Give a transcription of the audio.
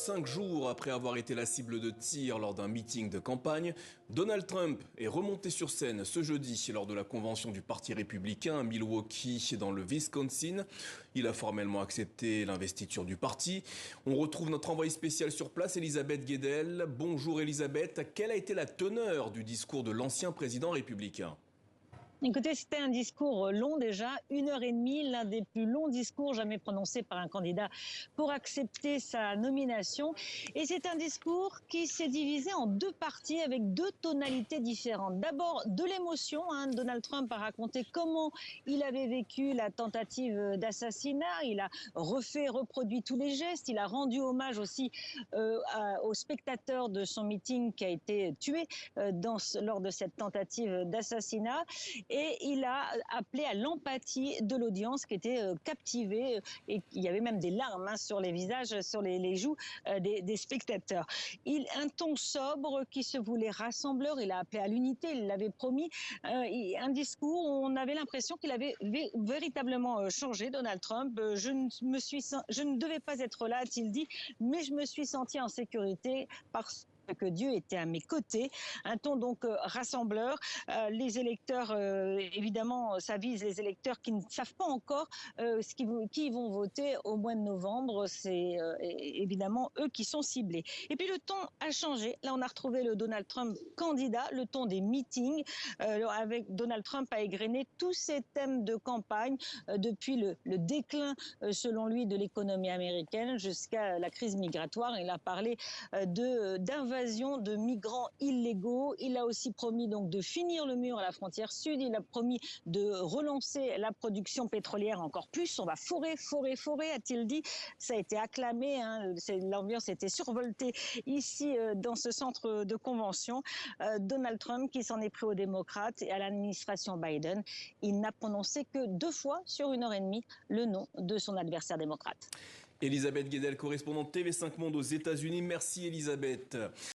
5 jours après avoir été la cible de tir lors d'un meeting de campagne, Donald Trump est remonté sur scène ce jeudi lors de la convention du Parti républicain à Milwaukee dans le Wisconsin. Il a formellement accepté l'investiture du parti. On retrouve notre envoyée spéciale sur place, Elisabeth Guedel. Bonjour Elisabeth, quelle a été la teneur du discours de l'ancien président républicain ? Écoutez, c'était un discours long déjà, 1 heure et demie, l'un des plus longs discours jamais prononcés par un candidat pour accepter sa nomination. Et c'est un discours qui s'est divisé en deux parties avec deux tonalités différentes. D'abord, de l'émotion. Donald Trump a raconté comment il avait vécu la tentative d'assassinat. Il a reproduit tous les gestes. Il a rendu hommage aussi aux spectateurs de son meeting qui a été tué lors de cette tentative d'assassinat. Et il a appelé à l'empathie de l'audience qui était captivée. Et il y avait même des larmes sur les visages, sur les joues des spectateurs. Un ton sobre qui se voulait rassembleur. Il a appelé à l'unité, il l'avait promis. Un discours où on avait l'impression qu'il avait véritablement changé, Donald Trump. Je ne devais pas être là, a-t-il dit, mais je me suis senti en sécurité parce que Dieu était à mes côtés. Un ton donc rassembleur. Les électeurs, évidemment, ça vise les électeurs qui ne savent pas encore qui ils vont voter au mois de novembre. C'est évidemment eux qui sont ciblés. Et puis le ton a changé. Là, on a retrouvé le Donald Trump candidat, le ton des meetings. Avec Donald Trump a égrené tous ces thèmes de campagne depuis le déclin, selon lui, de l'économie américaine jusqu'à la crise migratoire. Il a parlé d'invasion de migrants illégaux. Il a aussi promis donc de finir le mur à la frontière sud. Il a promis de relancer la production pétrolière encore plus. On va forer, a-t-il dit. Ça a été acclamé. L'ambiance était survoltée ici dans ce centre de convention. Donald Trump qui s'en est pris aux démocrates et à l'administration Biden. Il n'a prononcé que 2 fois sur 1 heure et demie le nom de son adversaire démocrate. Elisabeth Guedel, correspondante TV5 Monde aux États-Unis. Merci Elisabeth.